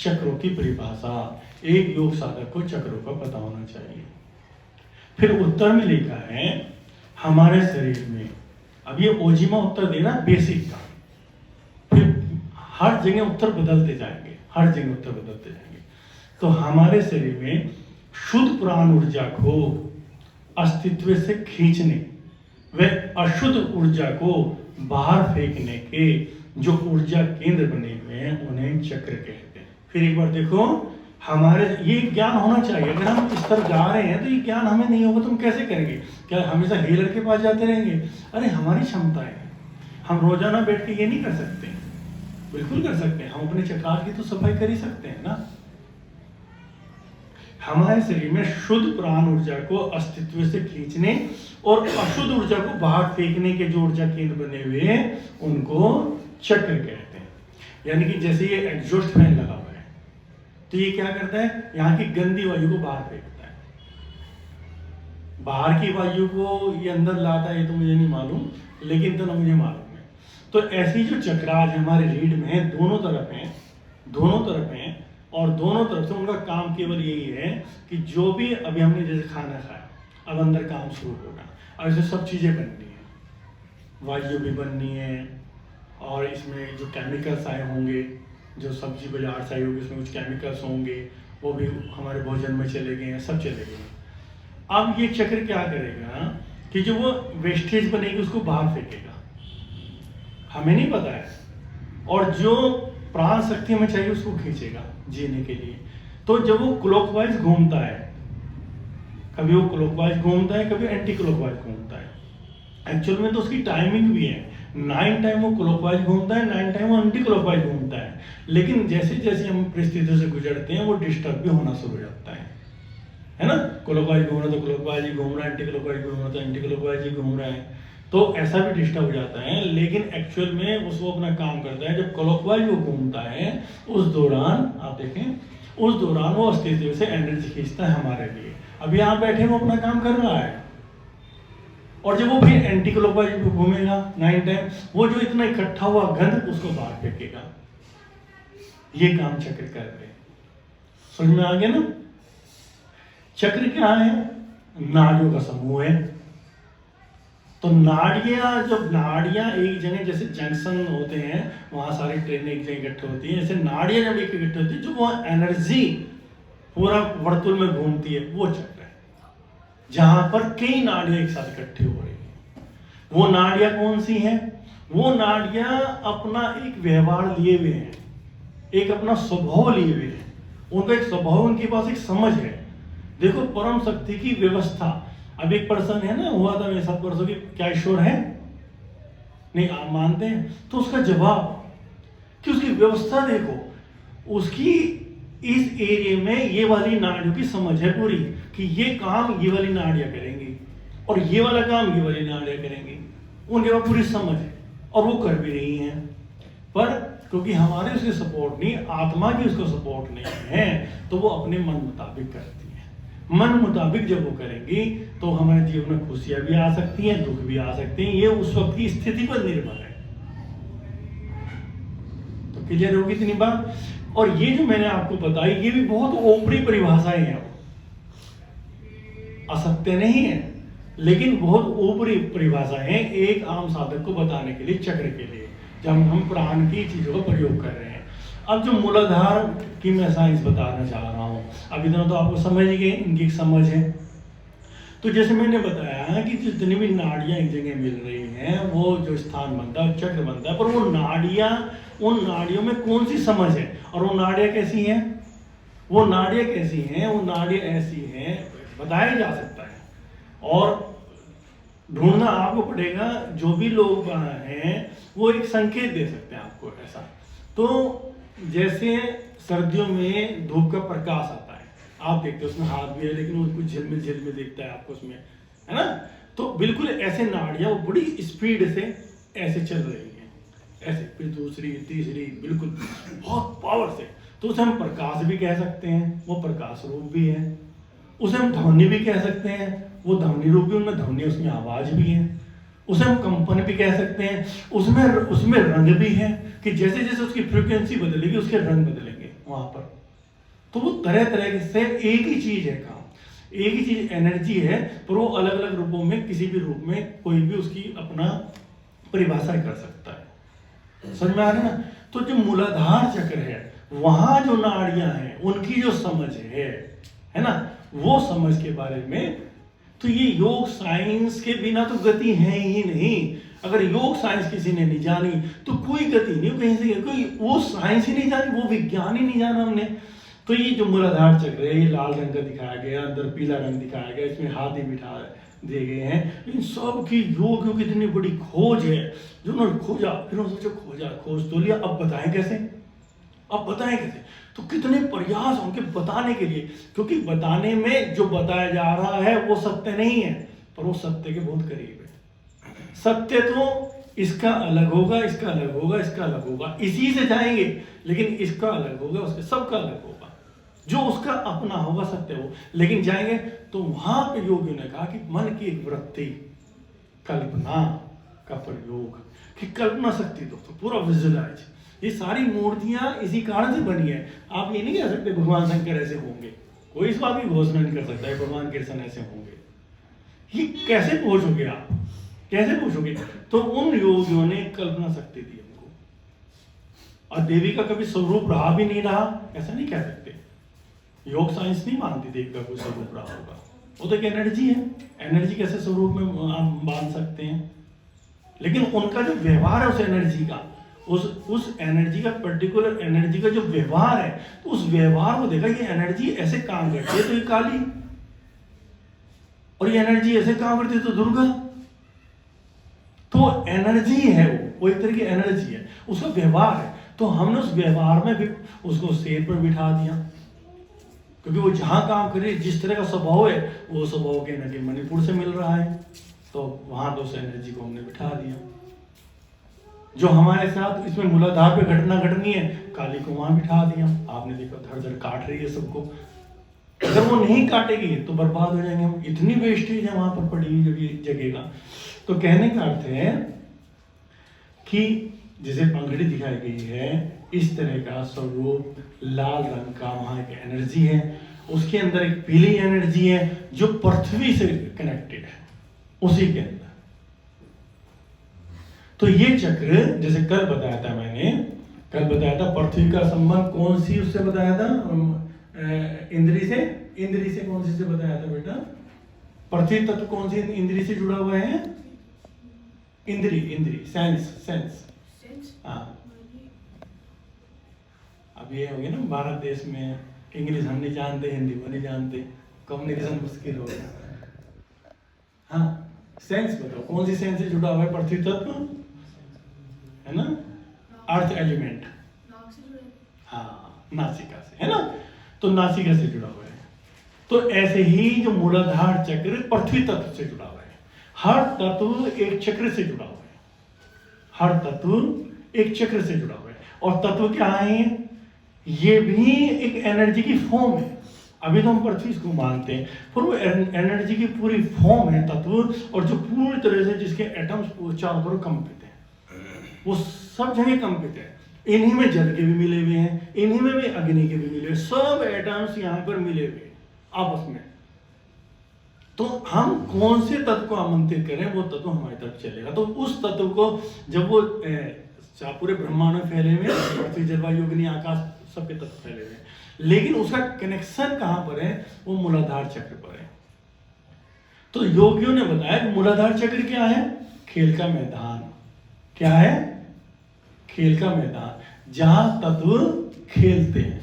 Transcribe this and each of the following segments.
चक्रों की परिभाषा, एक योग साधक को चक्रों का पता होना चाहिए। फिर उत्तर में लिखा है हमारे शरीर में, अब ये ओजिमा उत्तर देना बेसिक का, फिर हर जगह उत्तर बदलते जाएंगे, हर जगह उत्तर बदलते जाएंगे। तो हमारे शरीर में शुद्ध प्राण ऊर्जा को अस्तित्व से खींचने व अशुद्ध ऊर्जा को बाहर फेंकने के जो ऊर्जा केंद्र बने हुए हैं उन्हें चक्र कहते हैं। फिर एक बार देखो, हमारे ये ज्ञान होना चाहिए। अगर हम इस तरह जा रहे हैं तो ये ज्ञान हमें नहीं होगा तो हम कैसे करेंगे? क्या हमेशा हीलर के पास जाते रहेंगे? अरे हमारी क्षमता है, हम रोजाना बैठ के ये नहीं कर सकते। बिल्कुल कर सकते हैं, हम अपने चक्रार की तो सफाई कर ही सकते हैं ना। हमारे शरीर में शुद्ध प्राण ऊर्जा को अस्तित्व से खींचने और अशुद्ध ऊर्जा को बाहर फेंकने के जो ऊर्जा केंद्र बने हुए हैं उनको चक्र कहते हैं। यानी कि जैसे ये एग्जॉस्ट फैन लगा हुआ है तो ये क्या करता है, यहाँ की गंदी वायु को बाहर फेंकता है, बाहर की वायु को ये अंदर लाता है, ये तो मुझे नहीं मालूम, लेकिन तो ना मुझे मालूम है। तो ऐसी जो चक्राज हमारे रीढ़ में है, दोनों तरफ हैं, दोनों तरफ हैं, और दोनों तरफ से उनका काम केवल यही है कि जो भी अभी हमने जैसे खाना खाया, अब अंदर काम शुरू होगा, और इसमें सब चीज़ें बननी है, वायु भी बननी है, और इसमें जो केमिकल्स आए होंगे, जो सब्जी बाजार से आई होगी उसमें कुछ केमिकल्स होंगे, वो भी हमारे भोजन में चले गए हैं, सब चले गए। अब ये चक्र क्या करेगा कि जो वो वेस्टेज बनेगी उसको बाहर फेंकेगा, हमें नहीं पता है, और जो प्राण शक्ति हमें चाहिए उसको खींचेगा जीने के लिए। तो जब वो क्लॉकवाइज घूमता है, कभी वो क्लॉकवाइज घूमता है, कभी एंटी क्लॉकवाइज घूमता है। एक्चुअल में तो उसकी टाइमिंग भी है, 9 टाइम वो क्लॉकवाइज घूमता है, 9 टाइम वो एंटी क्लॉकवाइज घूमता है। लेकिन जैसे जैसे हम परिस्थितियों से गुजरते हैं वो डिस्टर्ब भी होना शुरू हो जाता है ना। क्लॉकवाइज घूम रहा तो क्लॉकवाइज ही घूम रहा है, एंटी क्लॉकवाइज घूम रहा तो एंटी क्लॉकवाइज ही घूम रहा है, तो ऐसा भी डिस्टर्ब हो जाता है। लेकिन एक्चुअल में उसको अपना काम करता है, जब क्लॉकवाइज वो घूमता है उस दौरान आप देखें, उस दौरान वो अस्तित्व से एनर्जी खींचता है हमारे लिए। अब यहाँ बैठे वो अपना काम कर रहा है, और जब वो फिर एंटी क्लॉकवाइज घूमेगा 9 टाइम, वो जो इतना इकट्ठा हुआ गंध उसको बाहर फेंकेगा। ये काम चक्र कर रहे हैं, समझ में आ गया ना। चक्र क्या है? नाड़ियों का समूह है। तो नाड़ियां, जब नाड़ियां एक जगह जैसे जंक्शन होते हैं वहां सारी ट्रेनें एक जगह इकट्ठे होती हैं, ऐसे नाड़ियां जब एक इकट्ठे होती है, जो वो एनर्जी पूरा वर्तुल में घूमती है, वो चक्र है, जहां पर कई नाड़ियां एक साथ इकट्ठी हो रही है। वो नाड़ियां कौन सी हैं? वो नाड़ियां अपना एक व्यवहार लिए हुए हैं, एक अपना स्वभाव लिए हुए हैं, उनका एक स्वभाव, उनके पास एक समझ है। देखो परम शक्ति की व्यवस्था, अब एक पर्सन है ना, हुआ था मेरे 7 वर्षों की, क्या ईश्वर है? नहीं, आप मानते हैं? तो उसका जवाब कि उसकी व्यवस्था देखो, उसकी इस एरिया में ये वाली नाड़ियों की समझ है पूरी, कि ये काम ये वाली नाड़ियां करेंगी और ये वाला काम ये वाली नाड़ियां करेंगी, उनके पास पूरी समझ है और वो कर भी रही हैं। पर क्योंकि हमारे उसके सपोर्ट नहीं, आत्मा की उसको सपोर्ट नहीं है, तो वो अपने मन मुताबिक करती है। मन मुताबिक जब वो करेंगी तो हमारे जीवन में खुशियां भी आ सकती हैं, दुख भी आ सकते हैं, ये उस वक्त की स्थिति पर निर्भर है। तो क्लियर होगी इतनी बात। और ये जो मैंने आपको बताई ये भी बहुत ऊपरी परिभाषाएं हैं, असत्य नहीं है, लेकिन बहुत ऊपरी परिभाषाएं हैं एक आम साधक को बताने के लिए, चक्र के लिए, जब हम प्राण की चीजों का प्रयोग कर रहे हैं। अब जो मूलाधार की मैं साइंस बताना चाह रहा हूँ, अब इतना तो आपको समझ गए, इनकी समझ है। तो जैसे मैंने बताया कि जितनी भी नाड़ियां एक जगह मिल रही हैं, वो जो स्थान बनता है चक्र बनता है, पर वो नाड़ियां, उन नाड़ियों में कौन सी समझ है, और वो नाड़ियां कैसी हैं, वो नाड़ियां कैसी हैं, वो नाड़ियां ऐसी हैं, बताया जा सकता है, और ढूंढना आपको पड़ेगा। जो भी लोग हैं वो एक संकेत दे सकते हैं आपको ऐसा। तो जैसे सर्दियों में धूप का प्रकाश आता है, आप देखते हो उसमें हाथ भी है, लेकिन वो कुछ झिलमिल झिलमिल दिखता है आपको उसमें, है ना। तो बिल्कुल ऐसे नाड़ियां वो बड़ी स्पीड से ऐसे चल रही हैं, ऐसे, फिर दूसरी तीसरी, बिल्कुल बहुत पावर से। तो उसे हम प्रकाश भी कह सकते हैं, वो प्रकाश रूप भी है। उसे हम ध्वनि भी कह सकते हैं, वो ध्वनि रूप भी, उनमें ध्वनि, उसमें आवाज भी है। उसे हम कंपन भी कह सकते हैं, उसमें रंग भी है, कि जैसे जैसे उसकी फ्रीक्वेंसी बदलेगी उसके रंग बदलेंगे, वहां पर। तो वो तरह तरह से एक ही चीज है काम, एक ही चीज एनर्जी है, पर वो अलग अलग रूपों में, किसी भी रूप में कोई भी उसकी अपना परिभाषा कर सकता है। समझ में आ रहा है ना? तो जो मूलाधार चक्र है, वहां जो नाड़ियां हैं, उनकी जो समझ है ना, वो समझ के बारे में, तो ये योग साइंस के बिना तो गति है ही नहीं। अगर योग साइंस किसी ने नहीं जानी तो कोई गति नहीं, कहीं से कोई वो साइंस ही नहीं जानी, वो विज्ञान ही नहीं जाना हमने। तो ये जो मूलाधार चक्र है, ये लाल रंग का दिखाया गया, अंदर पीला रंग दिखाया गया, इसमें हाथी बिठा दिए गए हैं। इन सब की योग की इतनी बड़ी खोज है, जो उन्होंने खोजा, फिर उन्होंने खोजा, खोज तो लिया, अब बताएं कैसे, अब बताएं कैसे? तो कितने प्रयास उनके बताने के लिए, क्योंकि बताने में जो बताया जा रहा है वो सत्य नहीं है, पर वो सत्य के बहुत करीब है। सत्य तो इसका अलग होगा, इसका अलग होगा, इसका अलग होगा, इसी से जाएंगे, लेकिन इसका अलग होगा, उसके सबका अलग होगा, जो उसका अपना होगा सत्य हो। लेकिन जाएंगे तो वहां पे योगियों ने कहा कि मन की एक वृत्ति, कल्पना का प्रयोग, कि कल्पना शक्ति दोस्तों पूरा विजुअलाइज। ये सारी मूर्तियां इसी कारण से बनी है। आप ये नहीं कह सकते भगवान शंकर ऐसे होंगे, कोई इस बात की घोषणा नहीं कर सकता है भगवान कृष्ण ऐसे होंगे। ये कैसे पहुंचोगे आप, कैसे पहुंचोगे? तो उन योगियों ने कल्पना शक्ति दी हमको, और देवी का कभी स्वरूप रहा भी नहीं रहा, ऐसा नहीं कह सकते। योग साइंस नहीं मानती देवी का कोई स्वरूप रहा होगा, वो तो एक एनर्जी है, एनर्जी कैसे स्वरूप में आप बांध सकते हैं? लेकिन उनका जो व्यवहार है उस एनर्जी का, उस एनर्जी का, पर्टिकुलर एनर्जी का जो व्यवहार है, तो उस व्यवहार को देखा, ये एनर्जी ऐसे काम करती है तो ये काली, और ये एनर्जी ऐसे काम करती है तो दुर्गा। तो एनर्जी है, वो एक तरह की एनर्जी है, उसका व्यवहार है। तो हमने उस व्यवहार में भी उसको शेर पर बिठा दिया, क्योंकि वो जहां काम करे, जिस तरह का स्वभाव है, वो स्वभाव के एनर्जी मणिपुर से मिल रहा है, तो वहां तो उस एनर्जी को हमने बिठा दिया। जो हमारे साथ इसमें मूलाधार पे घटना घटनी है, काली को वहां बिठा दिया। आपने देखा धड़ धड़ काट रही है सबको, अगर वो नहीं काटेगी तो बर्बाद हो जाएंगे हम। इतनी वेस्टेज है वहां पर पड़ी हुई जगह का। तो कहने का अर्थ है कि जैसे पंखड़ी दिखाई गई है, इस तरह का स्वरूप लाल रंग का वहां एक एनर्जी है, उसके अंदर एक पीली एनर्जी है जो पृथ्वी से कनेक्टेड है, उसी के अंदर। तो ये चक्र, जैसे कल बताया था मैंने, कल बताया था पृथ्वी का संबंध कौन सी उससे बताया था, इंद्री से, इंद्री से कौन सी से बताया था बेटा? पृथ्वी तत्व कौन सी इंद्री से जुड़ा हुआ है? इंद्री, इंद्री, सेंस, सेंस। हाँ, अब ये हो गया ना, भारत देश में इंग्लिश हम नहीं जानते, हिंदी वो नहीं जानते, कम्युनिकेशन मुश्किल हो गया। हाँ, सेंस बताओ कौन सी सेंस से जुड़ा हुआ है पृथ्वी तत्व, है ना? अर्थ एलिमेंट, हाँ, नासिका से, है ना? तो नासिका से जुड़ा हुआ है। तो ऐसे ही जो मूलाधार चक्र पृथ्वी तत्व से जुड़ा हुआ है। हर तत्व एक चक्र से जुड़ा हुआ है, हर तत्व एक चक्र से जुड़ा हुआ है। और तत्व क्या है? ये भी एक एनर्जी की फॉर्म है। अभी तो हम पृथ्वी को मानते हैं, पर वो एनर्जी की पूरी फॉर्म है तत्व, और जो पूरी तरह से जिसके एटम्स चारों तरफ कंपित हैं, वो सब जगह कंपित है। इन्हीं में जल के भी मिले हुए हैं, इन्हीं में भी अग्नि के भी मिले हुए, सब एटम्स यहाँ पर मिले हुए आपस में। तो हम कौन से तत्व को आमंत्रित करें, वो तत्व हमारी तरफ चलेगा। तो उस तत्व को जब वो पूरे ब्रह्मांड में फैले हुए, पृथ्वी, जलवायु, अग्नि, आकाश, सबके तत्व फैले हुए, लेकिन उसका कनेक्शन कहां पर है? वो मूलाधार चक्र पर है। तो योगियों ने बताया कि मूलाधार चक्र क्या है? खेल का मैदान। क्या है? खेल का मैदान, जहां तत्व खेलते हैं,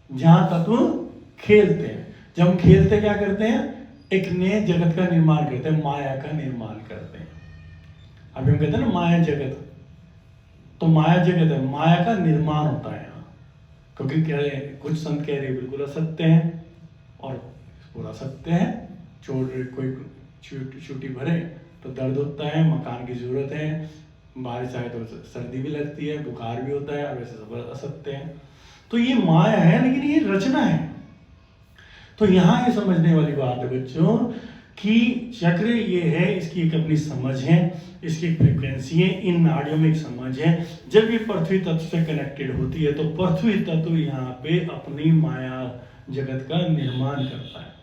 जहां तत्व खेलते हैं। जब हम खेलते क्या करते हैं? एक नए जगत का निर्माण करते हैं, माया का निर्माण करते हैं। अभी हम कहते हैं ना माया जगत, तो माया जगत है, माया का निर्माण होता है यहाँ। क्योंकि कह रहे, कुछ संत कह रहे बिल्कुल असत्य है, और पूरा सत्य है। कोई छुट्टी भरे तो दर्द होता है, मकान की जरूरत है, बारिश आए तो सर्दी भी लगती है, बुखार भी होता है, और वैसे सब असत्य है। तो ये माया है, लेकिन ये रचना है। तो यहाँ ये समझने वाली बात है बच्चों कि चक्र ये है, इसकी एक अपनी समझ है, इसकी एक फ्रीक्वेंसी है, इन नाड़ियों में एक समझ है। जब ये पृथ्वी तत्व से कनेक्टेड होती है तो पृथ्वी तत्व यहाँ पे अपनी माया जगत का निर्माण करता है।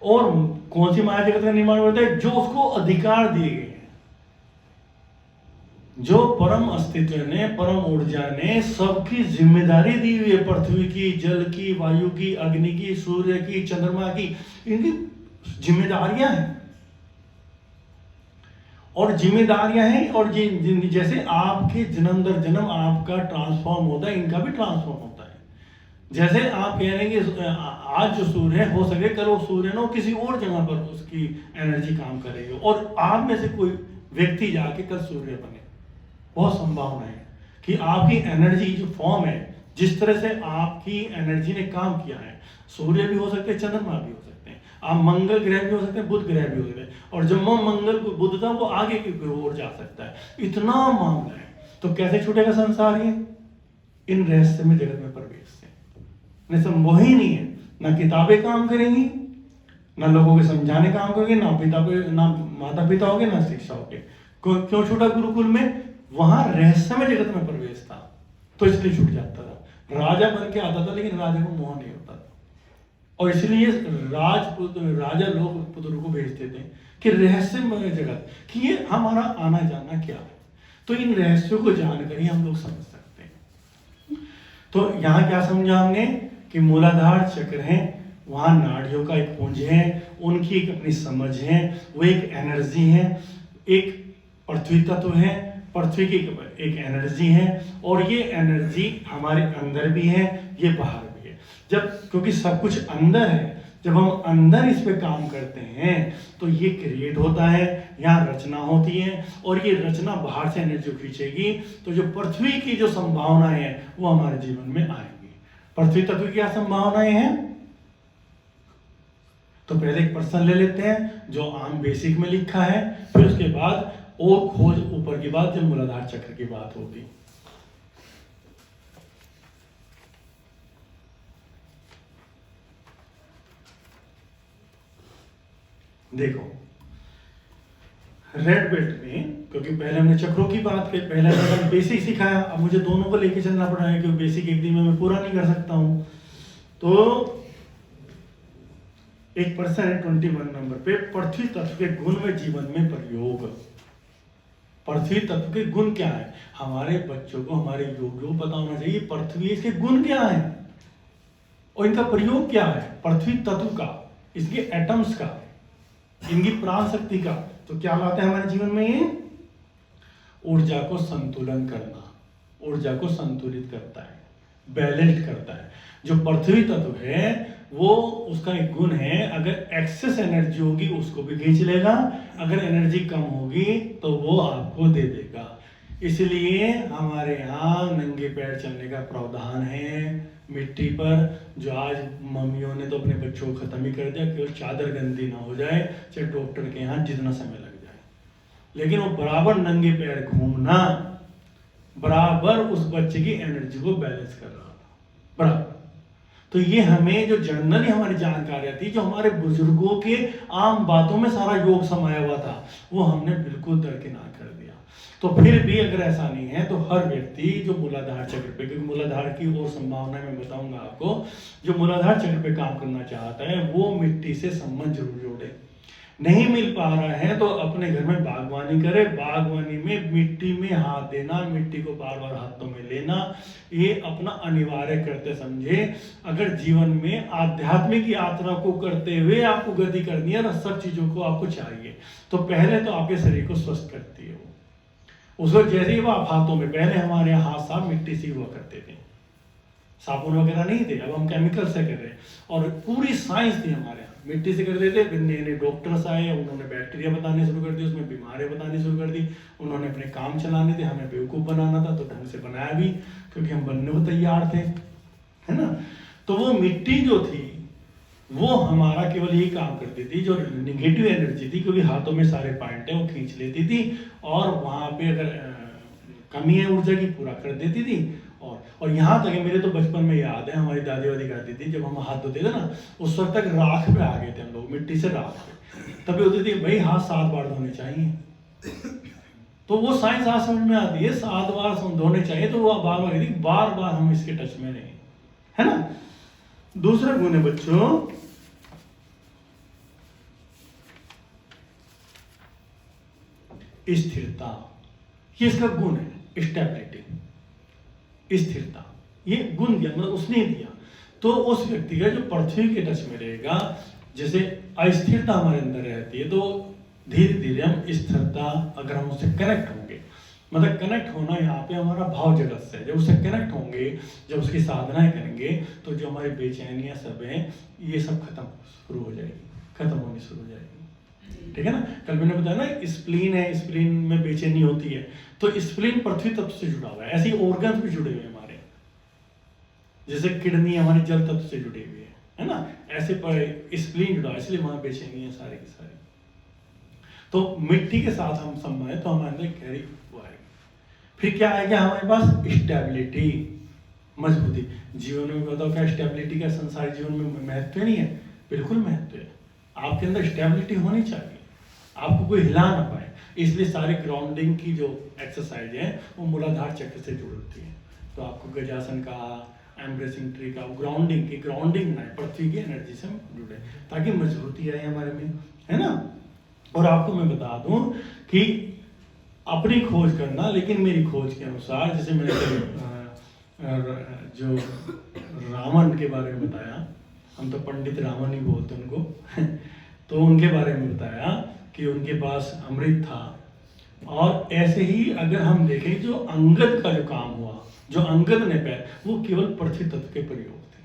और कौन सी माया जगत का निर्माण होता है? जो उसको अधिकार दिए गए हैं, जो परम अस्तित्व ने, परम ऊर्जा ने सबकी जिम्मेदारी दी हुई है, पृथ्वी की, जल की, वायु की, अग्नि की, सूर्य की, चंद्रमा की, इनकी जिम्मेदारियां हैं। और जिम्मेदारियां हैं, और जैसे आपके जन्म दर जन्म आपका ट्रांसफॉर्म होता है, इनका भी ट्रांसफॉर्म होता है। जैसे आप कह रहे हैं कि आज जो सूर्य है, हो सके कल वो सूर्य ना किसी और जगह पर उसकी एनर्जी काम कर रही हो, और आप में से कोई व्यक्ति जाके कल सूर्य बने। बहुत संभावना है कि आपकी एनर्जी जो फॉर्म है, जिस तरह से आपकी एनर्जी ने काम किया है, सूर्य भी हो सकते हैं, चंद्रमा भी हो सकते हैं, आप मंगल ग्रह भी हो सकते हैं, बुध ग्रह भी हो सकते हैं, और जब वो मंगल को बुध था वो आगे की ओर जा सकता है। इतना मामला है, तो कैसे छूटेगा संसार? ये इन रहस्यमय जगत में प्रवेश से नहीं, संभव ही नहीं है। ना किताबें काम करेंगी, ना लोगों के समझाने काम करेंगे, ना माता पिता होगे, ना शिक्षा होगे। क्यों छूटा? गुरुकुल में वहां रहस्यमय जगत में प्रवेश था, तो इसलिए छूट जाता था। राजा बन के आता था, लेकिन राजा को मोह नहीं होता था, और इसलिए राजा लोग पुत्रों को भेजते थे कि रहस्यमय जगत, कि ये हमारा आना जाना क्या है, तो इन रहस्यों को जानकर ही हम लोग समझ सकते हैं। तो यहाँ क्या समझा हमने कि मूलाधार चक्र है, वहां नाड़ियों का एक पुंज है, उनकी एक अपनी समझ है, वो एक एनर्जी है, एक पृथ्वी तत्व है, पृथ्वी की एक एनर्जी है, और ये एनर्जी हमारे अंदर भी है, ये बाहर भी है। जब क्योंकि सब कुछ अंदर है, जब हम अंदर इस पे काम करते हैं तो ये क्रिएट होता है, यहाँ रचना होती है, और ये रचना बाहर से एनर्जी खींचेगी, तो जो पृथ्वी की जो संभावनाएं हैं वो हमारे जीवन में आएंगी। पृथ्वी तत्व की क्या संभावनाएं हैं? तो पहले एक प्रश्न ले लेते हैं जो आम बेसिक में लिखा है, फिर उसके बाद और खोज ऊपर की बात, जब मूलाधार चक्र की बात होगी। देखो, रेड बेल्ट में, क्योंकि पहले हमने चक्रों की बात की, पहले हमने बेसिक सिखाया, अब मुझे दोनों को लेके चलना पड़ा है, क्योंकि बेसिक एक दिन में मैं पूरा नहीं कर सकता हूं। तो एक प्रश्न है 21 नंबर पे, पृथ्वी तत्व के गुण में जीवन में प्रयोग। पृथ्वी तत्व के गुण क्या है? हमारे बच्चों को, हमारे युवकों को पता होना चाहिए पृथ्वी, इसके गुण क्या है और इनका प्रयोग क्या है। पृथ्वी तत्व का, इसके एटम्स का, इनकी प्राण शक्ति का, तो क्या लाता है हमारे जीवन में? ये ऊर्जा को संतुलन करना, ऊर्जा को संतुलित करता है, बैलेंस करता है। जो पृथ्वी तत्व है वो, उसका एक गुण है, अगर एक्सेस एनर्जी होगी उसको भी खींच लेगा, अगर एनर्जी कम होगी तो वो आपको दे देगा। इसलिए हमारे यहाँ नंगे पैर चलने का प्रावधान है मिट्टी पर, जो आज मम्मियों ने तो अपने बच्चों को खत्म ही कर दिया, केवल चादर गंदी ना हो जाए, चाहे डॉक्टर के यहाँ जितना समय लग जाए, लेकिन वो बराबर नंगे पैर घूमना बराबर उस बच्चे की एनर्जी को बैलेंस कर रहा था, बराबर। तो ये हमें जो जनरली हमारी जानकारी थी, जो हमारे बुजुर्गों के आम बातों में सारा योग समाया हुआ था, वो हमने बिल्कुल दरकिनार कर दिया। तो फिर भी अगर ऐसा नहीं है तो हर व्यक्ति जो मूलाधार चक्र पे, क्योंकि मूलाधार की और संभावना मैं बताऊंगा आपको, जो मूलाधार चक्र पे काम करना चाहता है वो मिट्टी से संबंध जरूर जोड़े। नहीं मिल पा रहा है तो अपने घर में बागवानी करे, बागवानी में मिट्टी में हाथ देना, मिट्टी को बार बार हाथों में लेना, ये अपना अनिवार्य करते समझे। अगर जीवन में आध्यात्मिक यात्रा को करते हुए आपको गति करनी है, सब चीजों को आपको चाहिए, तो पहले तो आपके शरीर को स्वस्थ करती है वो। उस वक्त जैसे ही वो आप हाथों में, पहले हमारे यहाँ हाथ साफ मिट्टी से हुआ करते थे, साबुन वगैरह नहीं थे, अब हम केमिकल से कर रहे हैं, और पूरी साइंस थी हमारे यहाँ, मिट्टी से कर देते। फिर नए नए डॉक्टर्स आए, उन्होंने बैक्टीरिया बताने शुरू कर दी, उसमें बीमारियां बतानी शुरू कर दी, उन्होंने अपने काम चलाने थे, हमें बेवकूफ़ बनाना था, तो ढंग से बनाया भी, क्योंकि हम बनने को तैयार थे, है ना। तो वो मिट्टी जो थी वो हमारा केवल यही काम करती थी, जो निगेटिव एनर्जी थी, क्योंकि हाथों में सारे पॉइंट है वो खींच लेती थी, और वहाँ पे अगर कमी है ऊर्जा की पूरा कर देती थी, और यहाँ तक है, मेरे तो बचपन में याद है, हमारी दादी वादी कहती थी जब हम हाथ धोते थे ना, उस वक्त तक राख पे आ गए थे हम लोग, मिट्टी से राख पे, तभी होती थी भाई हाथ 7 बार धोने चाहिए। तो वो साइंस आज समझ में आती है, 7 बार धोने चाहिए, तो वो बार बार कहती बार बार हम इसके टच में नहीं, है ना। दूसरा गुण है बच्चों स्थिरता, ये इसका गुण है, स्टेबिलिटी, स्थिरता, ये गुण दिया, मतलब उसने दिया। तो उस व्यक्ति का जो पृथ्वी के टच में रहेगा, जैसे अस्थिरता हमारे अंदर रहती है, तो धीरे धीरे हम स्थिरता, अगर हम उससे कनेक्ट होंगे, मतलब कनेक्ट होना यहाँ पे हमारा भाव जगत से, जब उससे कनेक्ट होंगे, जब उसकी साधनाएं करेंगे, तो जो हमारी बेचैनियां सब हैं ये सब खत्म शुरू हो जाएगी, खत्म होनी शुरू हो जाएगी, ठीक है ना। कल मैंने बताया ना स्प्लीन है, स्प्लीन में बेचैनी होती है, तो स्प्लीन पृथ्वी तत्व से जुड़ा हुआ है, ऐसे ऑर्गन्स भी जुड़े हुए हैं हमारे, जैसे किडनी हमारी जल तत्व से जुड़ी हुई है ना, ऐसे पर स्प्लीन जुड़ा है, इसलिए वहां बेचैनी है सारी की सारी। तो मिट्टी के साथ हम संबंध, तो हमारे अंदर गहरी वो आएगी। फिर क्या आएगा हमारे पास, स्टेबिलिटी, मजबूती। जीवन में बताओ क्या स्टेबिलिटी का संसार जीवन में महत्व नहीं है? बिल्कुल महत्व है। आपके अंदर स्टेबिलिटी होनी चाहिए, आपको कोई हिला ना पाए, इसलिए सारे ग्राउंडिंग की जो एक्सरसाइज है वो मूलाधार चक्र से जुड़ती है। तो आपको गजासन का, एम्ब्रेसिंग ट्री का, ग्राउंडिंग की, ग्राउंडिंग ना पृथ्वी की एनर्जी से जुड़े, ताकि मजबूती आए हमारे में, है ना। और आपको मैं बता दूं कि अपनी खोज करना, लेकिन मेरी खोज के अनुसार, जैसे मैंने जो रावण के बारे में बताया, हम तो पंडित रावण ही बोलते उनको तो उनके बारे में बताया कि उनके पास अमृत था। और ऐसे ही अगर हम देखें, जो अंगद का जो काम हुआ, जो अंगद ने पाया, वो केवल पृथ्वी तत्व के प्रयोग थे,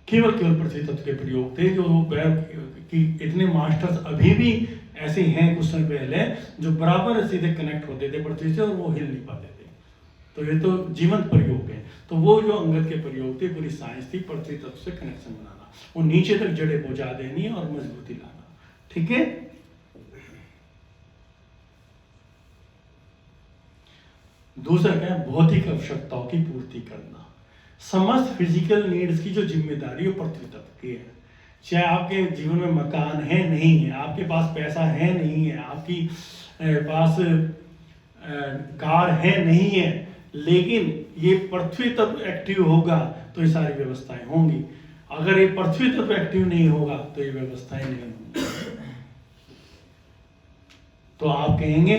केवल पृथ्वी तत्व के प्रयोग थे। जो कि इतने मास्टर्स अभी भी ऐसे हैं कुछ समय पहले, जो बराबर सीधे कनेक्ट होते थे पृथ्वी से, और वो हिल नहीं पाते थे। तो ये तो जीवंत प्रयोग है। तो वो जो अंगद के प्रयोग थे, पूरी साइंस थी पृथ्वी तत्व से कनेक्शन बनाना, वो नीचे तक जड़ें पहुंचा देनी और मजबूती लाना, ठीक है। दूसरा क्या है, भौतिक आवश्यकताओं की पूर्ति करना। समस्त फिजिकल नीड्स की जो जिम्मेदारी वो पृथ्वी तत्व की है। चाहे आपके जीवन में मकान है नहीं है, आपके पास पैसा है नहीं है, आपकी पास कार है नहीं है, लेकिन ये पृथ्वी तत्व एक्टिव होगा तो ये सारी व्यवस्थाएं होंगी। अगर ये पृथ्वी तत्व एक्टिव नहीं होगा तो ये व्यवस्थाएं नहीं होंगी। तो आप कहेंगे,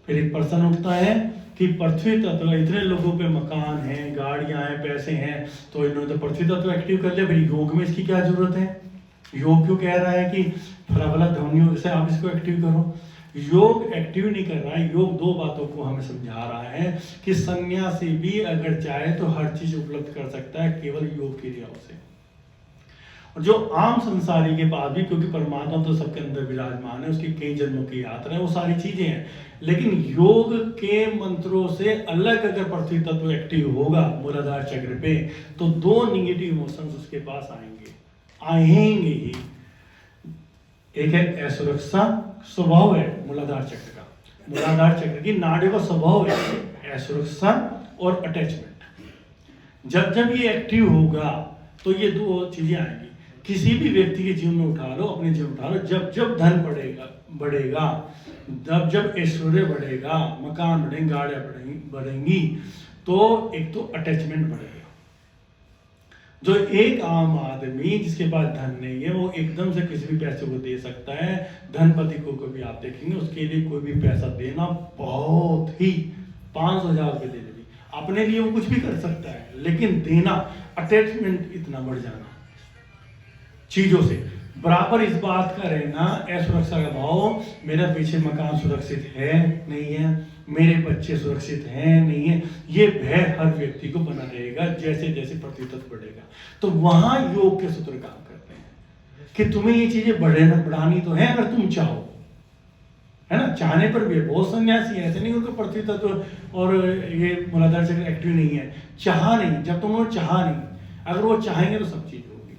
फिर एक प्रश्न उठता है कि पृथ्वी तत्व, इतने लोगों पे मकान है, गाड़ियां हैं, पैसे हैं, तो इन्होंने तो पृथ्वी तत्व एक्टिव कर लिया, फिर योग में इसकी क्या जरूरत है? योग क्यों कह रहा है कि फला ध्वनियों से आप इसको एक्टिव करो? योग एक्टिव नहीं कर रहा है, योग दो बातों को हमें समझा रहा है कि सन्यासी भी अगर चाहे तो हर चीज उपलब्ध कर सकता है केवल योग क्रियाओं से। और जो आम संसारी के पास भी, क्योंकि परमात्मा तो सबके अंदर विराजमान है, उसकी कई जन्मों की यात्रा है, वो सारी चीजें हैं, लेकिन योग के मंत्रों से अलग अगर पृथ्वी तत्व एक्टिव होगा मूलाधार चक्र पे, तो दो निगेटिव इमोशंस उसके पास आएंगे ही। एक है असुरक्षा, स्वभाव है मूलाधार चक्र का, मूलाधार चक्र की नाड़ी का स्वभाव है असुरक्षा और अटैचमेंट। जब ये एक्टिव होगा तो ये दो चीजें आएंगी। किसी भी व्यक्ति के जीवन में उठा लो, अपने जीवन उठा लो, जब धन बढ़ेगा, जब ऐश्वर्य बढ़ेगा, मकान बढ़ेंगे, गाड़ियां बढ़ेंगी, तो एक तो अटैचमेंट बढ़ेगा। जो एक आम आदमी जिसके पास धन नहीं है, वो एकदम से किसी भी पैसे को दे सकता है। धनपति को कभी आप देखेंगे, उसके लिए कोई भी पैसा देना बहुत ही 500,000 रुपये दे देगी, अपने लिए वो कुछ भी कर सकता है, लेकिन देना, अटैचमेंट इतना बढ़ जाना चीजों से। बराबर इस बात का रहना, असुरक्षा का भाव, मेरा पीछे मकान सुरक्षित है नहीं है, मेरे बच्चे सुरक्षित हैं नहीं है, ये भय हर व्यक्ति को बना रहेगा जैसे जैसे पृथ्वी तत्व बढ़ेगा। तो वहां योग के सूत्र काम करते हैं कि तुम्हें ये चीजें बढ़ानी तो है अगर तुम चाहो, है ना। चाहने पर भी बहुत सन्यासी ऐसे नहीं उनको पृथ्वी तत्व और ये मूलाधार चक्र एक्टिव नहीं है, चाह नहीं, जब तुम लोग चाह नहीं, अगर वो चाहेंगे तो सब चीज होगी।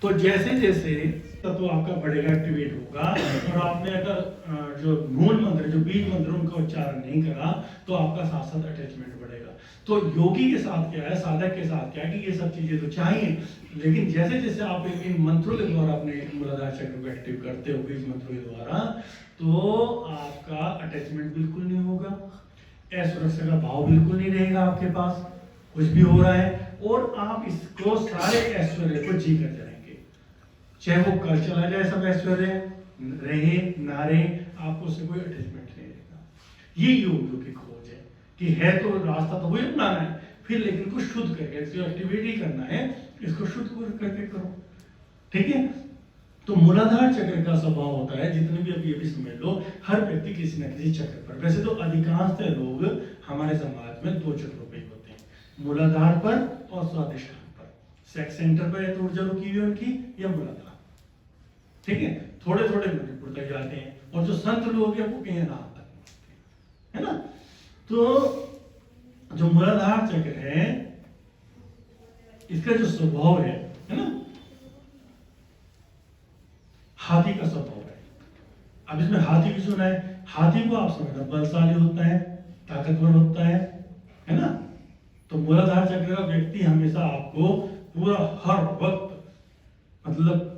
तो जैसे जैसे तत्व आपका बढ़ेगा, एक्टिवेट होगा, और आपने अगर जो मूल मंत्र, जो बीज मंत्र, उनका उच्चारण नहीं करा, तो आपका साथ साथ अटैचमेंट बढ़ेगा। तो योगी के साथ क्या है, साधक के साथ क्या है कि ये सब चीजें तो चाहिए, लेकिन जैसे जैसे आप इन मंत्रों के द्वारा अपने मूलाधार चक्र को एक्टिव करते हो बीज मंत्रों के द्वारा, तो आपका अटैचमेंट बिल्कुल नहीं होगा, असुरक्षा का भाव बिल्कुल नहीं रहेगा आपके पास, कुछ भी हो रहा है, और आप इसको सारे ऐश्वर्य को जी कर जाएंगे, चाहे वो कल चला जाए सब ऐश्वर्य, रहे ना रहे, आपको उससे कोई अटैचमेंट नहीं रहेगा। ये योग की खोज है कि है तो रास्ता तो वही अपनाना है, फिर लेकिन कुछ शुद्ध करके इसको एक्टिविटी करना है, इसको शुद्ध करके करो, ठीक है। तो मूलाधार चक्र का स्वभाव होता है, जितने भी अभी अभी समझ लो, हर व्यक्ति किसी न किसी चक्र पर, वैसे तो अधिकांशतः लोग हमारे समाज में 2 चक्रों पे होते हैं, मूलाधार पर और स्वादिष्ठान पर, सेक्स सेंटर पर तो ऊर्जा रुकी हुई है उनकी, या मूलाधार, ठीक है। थोड़े थोड़े मणिपुर तक जाते हैं, और जो संत लोग हैं वो कहीं ना तक, है ना। तो जो मूलाधार चक्र है, इसका जो स्वभाव है ना, हाथी का स्वभाव है। अब इसमें हाथी भी सुना है, हाथी को आप समझना बलशाली होता है, ताकतवर होता है ना। तो मूलाधार चक्र का व्यक्ति हमेशा आपको पूरा हर वक्त, मतलब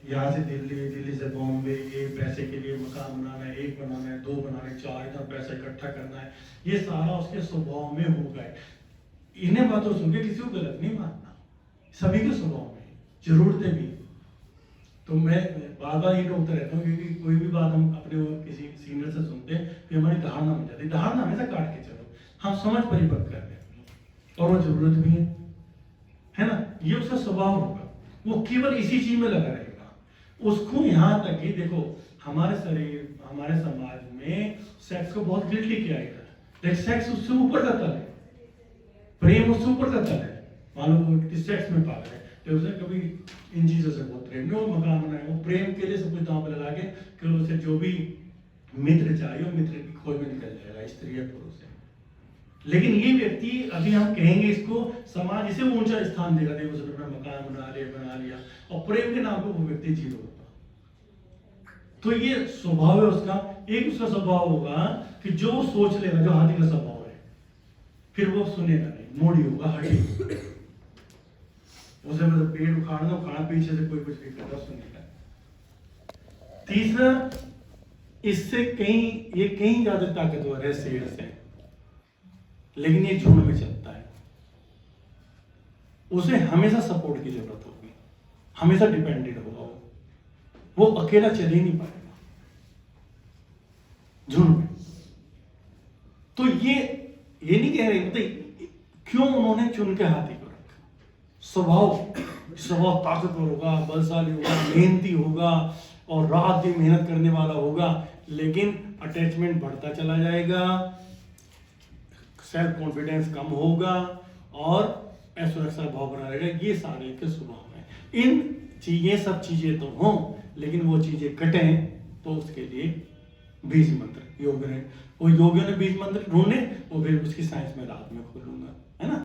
यहाँ से दिल्ली, दिल्ली से बॉम्बे, एक पैसे के लिए मकान बनाना है, 1 बनाना है, 2 बनाना है, 4, इतना पैसा इकट्ठा करना है, ये सारा उसके स्वभाव में होगा। इन्हें बातों सुन के किसी को गलत नहीं मानना, सभी के स्वभाव में जरूरतें भी। तो मैं बार बार ये टोकता रहता हूँ, क्योंकि कोई भी बात हम अपने किसी सीनियर से सुनते हैं, फिर हमारी धारणा बन जाती है, धारणा हमेशा काट के चलो, हम समझ परिपक्व कर रहे हैं, और वो जरूरत भी है ना। ये उसका स्वभाव होगा, वो केवल इसी चीज में लगा रहेगा। उसको यहाँ तक कि देखो, हमारे शरीर, हमारे समाज में सेक्स को बहुत गिल्टी किया गया है, लेकिन सेक्स उससे ऊपर का तल है, प्रेम उससे ऊपर का तल है। मान लो व्यक्ति सेक्स में पागल है, तो उसे कभी इन चीजों से बहुत प्रेम नहीं, वो मकान बनाए, वो प्रेम के लिए सब कुछ दांव पे लगा के कि उसे जो भी मित्र चाहिए वो मित्र की खोज में निकल जाएगा, स्त्री या पुरुष है। लेकिन ये व्यक्ति, अभी हम कहेंगे इसको, समाज इसे ऊंचा स्थान देगा, देखो उसने अपना मकान बना लिया, और प्रेम के नाम पे वो व्यक्ति जीरो होगा। तो ये स्वभाव है उसका। एक उसका स्वभाव होगा कि जो वो सोच लेगा, जो हाथी का स्वभाव है, फिर वो सुनेगा नहीं, मोड़ी होगा, हटी होगा, उसे मतलब पेड़ उखाड़ना पीछे से कोई कुछ भी कर रहा सुनेगा। तीसरा, इससे ये कहीं ज्यादा ताकतवर है शेर से, लेकिन ये झुंड में चलता है, उसे हमेशा सपोर्ट की जरूरत होगी, हमेशा डिपेंडेंट होगा, वो अकेला चल ही नहीं पाएगा झुंड में। तो ये नहीं कह रहे, मतलब क्यों उन्होंने चुन के हाथी को रखा, स्वभाव ताकतवर होगा, बलशाली होगा, मेहनती होगा, और रात दिन मेहनत करने वाला होगा, लेकिन अटैचमेंट बढ़ता चला जाएगा, सेल्फ कॉन्फिडेंस कम होगा, और असुरक्षा भाव बना रहेगा। ये सारे के स्वभाव है। ये सब चीजें तो हों, लेकिन वो चीजें कटें, तो उसके लिए बीज मंत्र योग ने बीज मंत्र ढूंढे, वो फिर उसकी साइंस में रात में खोलूंगा, है ना।